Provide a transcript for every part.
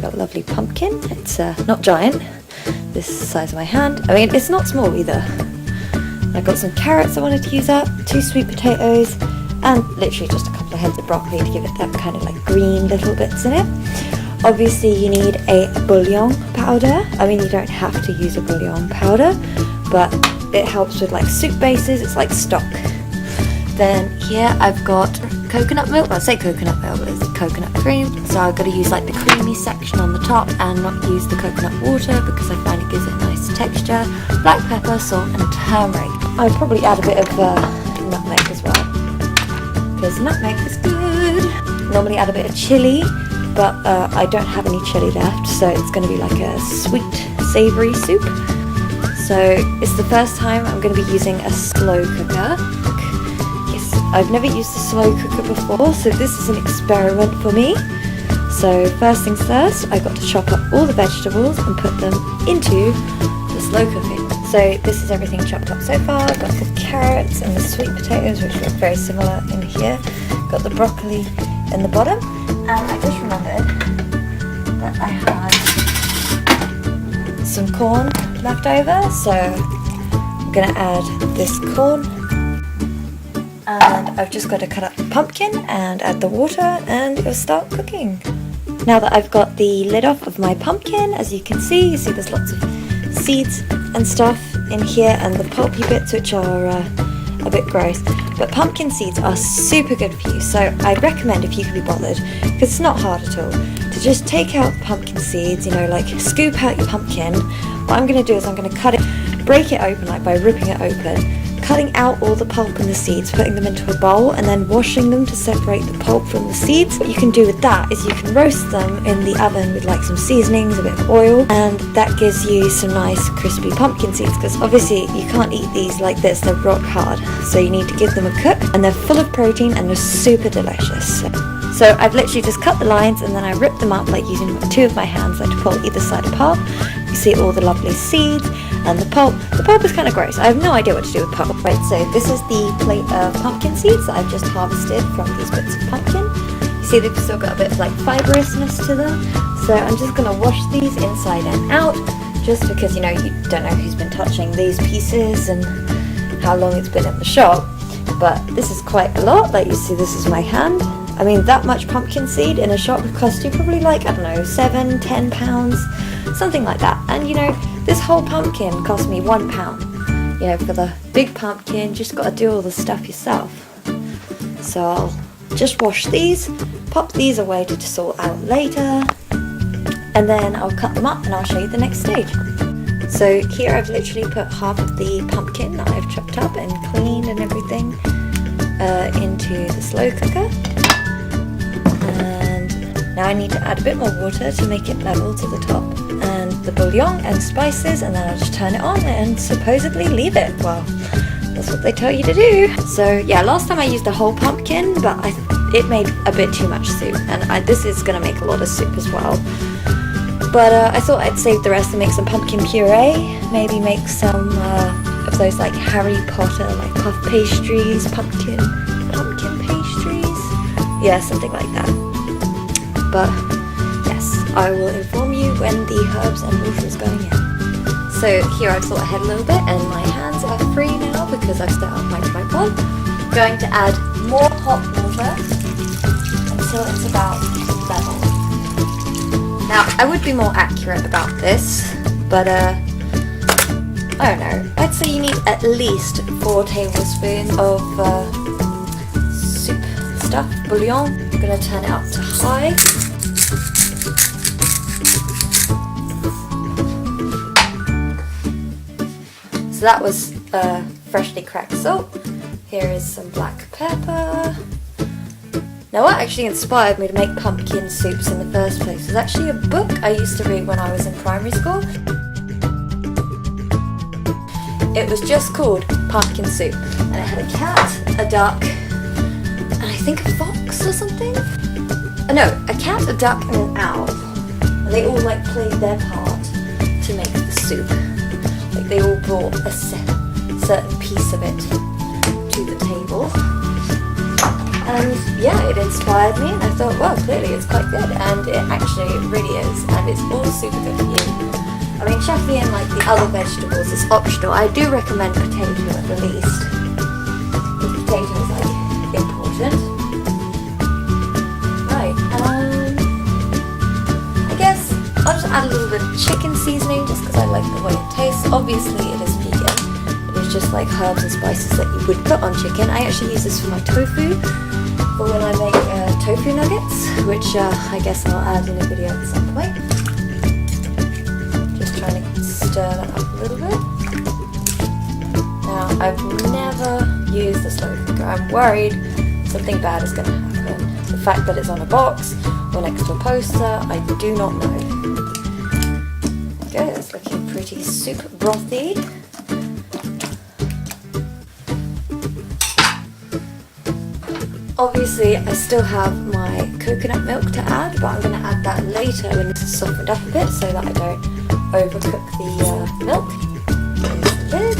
got a lovely pumpkin. It's not giant, this is the size of my hand. I mean, it's not small either. I've got some carrots I wanted to use up, 2 sweet potatoes, and literally just a couple of heads of broccoli to give it that kind of like green little bits in it. Obviously you need a bouillon powder. I mean, you don't have to use a bouillon powder, but it helps with like soup bases, it's like stock. Then here I've got coconut milk. Well, I say coconut milk, but it's coconut cream. So I've got to use like the creamy section on the top and not use the coconut water because I find it gives it a nice texture. Black pepper, salt and turmeric. I'd probably add a bit of nutmeg as well, because nutmeg is good. Normally add a bit of chili, but I don't have any chili left, so it's going to be like a sweet, savoury soup. So it's the first time I'm going to be using a slow cooker. Yes, I've never used a slow cooker before, so this is an experiment for me. So first things first, I got to chop up all the vegetables and put them into the slow cooking. So this is everything chopped up so far. I've got the carrots and the sweet potatoes, which look very similar in here. Got the broccoli in the bottom. And I just remembered that I had some corn left over, so I'm going to add this corn. And I've just got to cut up the pumpkin and add the water and it'll start cooking. Now that I've got the lid off of my pumpkin, as you can see there's lots of seeds and stuff in here and the pulpy bits, which are a bit gross. But pumpkin seeds are super good for you, so I'd recommend, if you can be bothered, because it's not hard at all, to just take out the pumpkin seeds, you know, like scoop out your pumpkin. What I'm going to do is I'm going to cut it, break it open, like by ripping it open, cutting out all the pulp and the seeds, putting them into a bowl and then washing them to separate the pulp from the seeds. What you can do with that is you can roast them in the oven with like some seasonings, a bit of oil, and that gives you some nice crispy pumpkin seeds, because obviously you can't eat these like this, they're rock hard, so you need to give them a cook, and they're full of protein and they're super delicious. So I've literally just cut the lines and then I ripped them up like using 2 of my hands, like to pull either side apart. You see all the lovely seeds and the pulp. The pulp is kind of gross. I have no idea what to do with pulp. Right, so this is the plate of pumpkin seeds that I've just harvested from these bits of pumpkin. You see they've still got a bit of like fibrousness to them. So I'm just going to wash these inside and out, just because, you know, you don't know who's been touching these pieces and how long it's been in the shop. But this is quite a lot. Like you see, this is my hand. I mean, that much pumpkin seed in a shop would cost you probably like, I don't know, £7-10, something like that. And you know, this whole pumpkin cost me £1. You know, for the big pumpkin, you just got to do all the stuff yourself. So I'll just wash these, pop these away to sort out later, and then I'll cut them up and I'll show you the next stage. So here I've literally put half of the pumpkin that I've chopped up and cleaned and everything into the slow cooker. And now I need to add a bit more water to make it level to the top, and the bouillon and spices, and then I'll just turn it on and supposedly leave it. Well, that's what they tell you to do. So yeah, last time I used a whole pumpkin, but it made a bit too much soup, and this is going to make a lot of soup as well. But I thought I'd save the rest and make some pumpkin puree, maybe make some of those like Harry Potter, like puff pastries, pumpkin pastries, yeah, something like that. But yes, I will inform you when the herbs and water is going in. So here I've thought ahead a little bit and my hands are free now because I've set up my tripod. I'm going to add more hot water until it's about level. Now I would be more accurate about this, but I don't know, I'd say you need at least 4 tablespoons of soup stuff, bouillon. I'm going to turn it up to high. So that was freshly cracked salt. Here is some black pepper. Now what actually inspired me to make pumpkin soups in the first place was actually a book I used to read when I was in primary school. It was just called Pumpkin Soup, and it had a cat, a duck, and I think a fox or something? No, a cat, a duck and an owl. And they all like played their part to make the soup. Like they all brought a certain piece of it to the table. And And yeah, it inspired me, and I thought, well, clearly it's quite good, and it actually really is, and it's all super good for you. I mean, chucking in like the other vegetables is optional. I do recommend potato at the least, because potato is like important. Right, I guess I'll just add a little bit of chicken seasoning just because I like the way it tastes. Obviously it is vegan. It is just like herbs and spices that you would put on chicken. I actually use this for my tofu, for when I make tofu nuggets, which I guess I'll add in a video at some point. Just trying to stir that up a little bit. Now, I've never used the slow cooker. I'm worried something bad is going to happen. The fact that it's on a box or next to a poster, I do not know. Good, it's looking pretty super brothy. Obviously, I still have my coconut milk to add, but I'm going to add that later when it's softened up a bit so that I don't overcook the milk. There's the lid.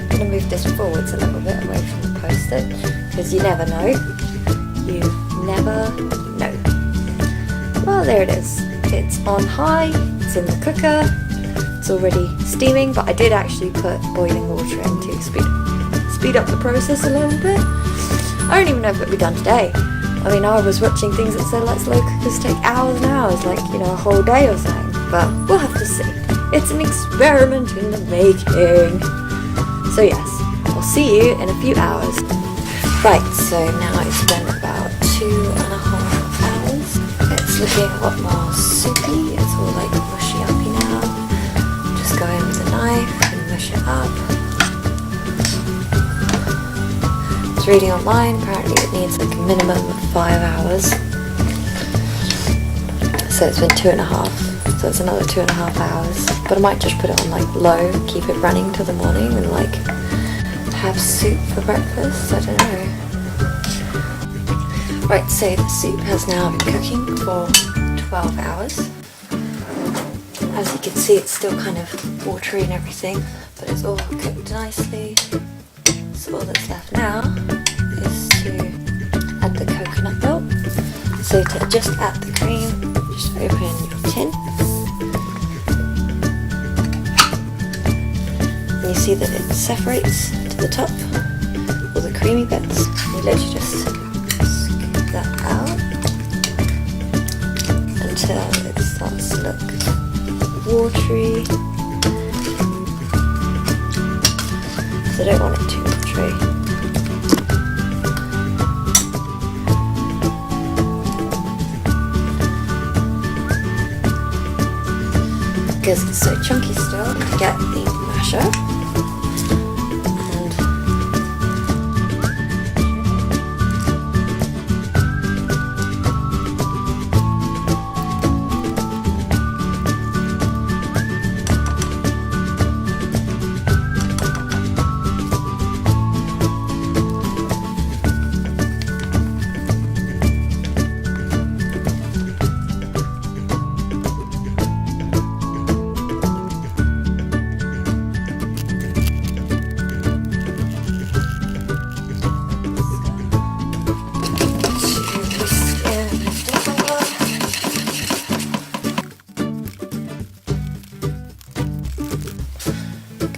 I'm going to move this forwards a little bit away from the post-it, because you never know. You never know. Well, there it is. It's on high, it's in the cooker, it's already steaming, but I did actually put boiling water in to speed up the process a little bit. I don't even know if it'll be done today. I mean, I was watching things that said let slow cookers take hours and hours, like, you know, a whole day or something. But we'll have to see. It's an experiment in the making. So yes, I'll see you in a few hours. Right, so now it's been about 2.5 hours. It's looking a lot more soupy. It's all like mushy uppy now. Just go in with a knife and mush it up. Reading online, apparently it needs like a minimum of 5 hours. So it's been 2.5, so it's another 2.5 hours. But I might just put it on like low, keep it running till the morning, and like have soup for breakfast. I don't know. Right, so the soup has now been cooking for 12 hours. As you can see, it's still kind of watery and everything, but it's all cooked nicely. So all that's left now is to add the coconut milk. So to just add the cream, just open your tin. And you see that it separates to the top, all the creamy bits. You literally just scoop that out until it starts to look watery. So I don't want it too watery. Because it's so chunky still, to get the masher.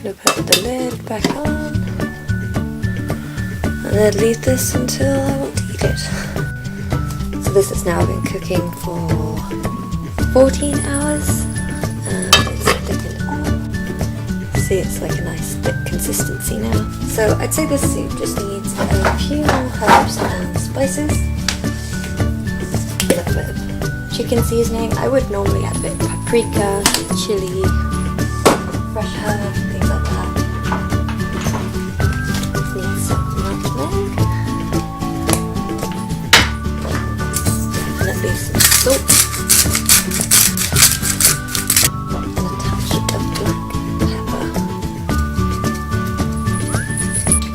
Gonna put the lid back on and then leave this until I want to eat it. So this has now been cooking for 14 hours and it's thickened up. See, it's like a nice thick consistency now. So I'd say this soup just needs a few more herbs and spices. A little bit of chicken seasoning. I would normally add a bit of paprika, chili, fresh herb, things like that. Need some nutmeg. And at least some salt. And a touch of black pepper.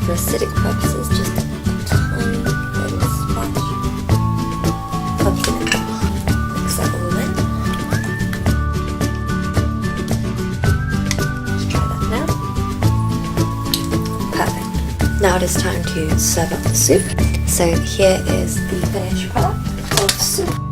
For acidic purposes, just a tiny little splash of vinegar. Mix that all in. Now it is time to serve up the soup. So here is the finished product of soup.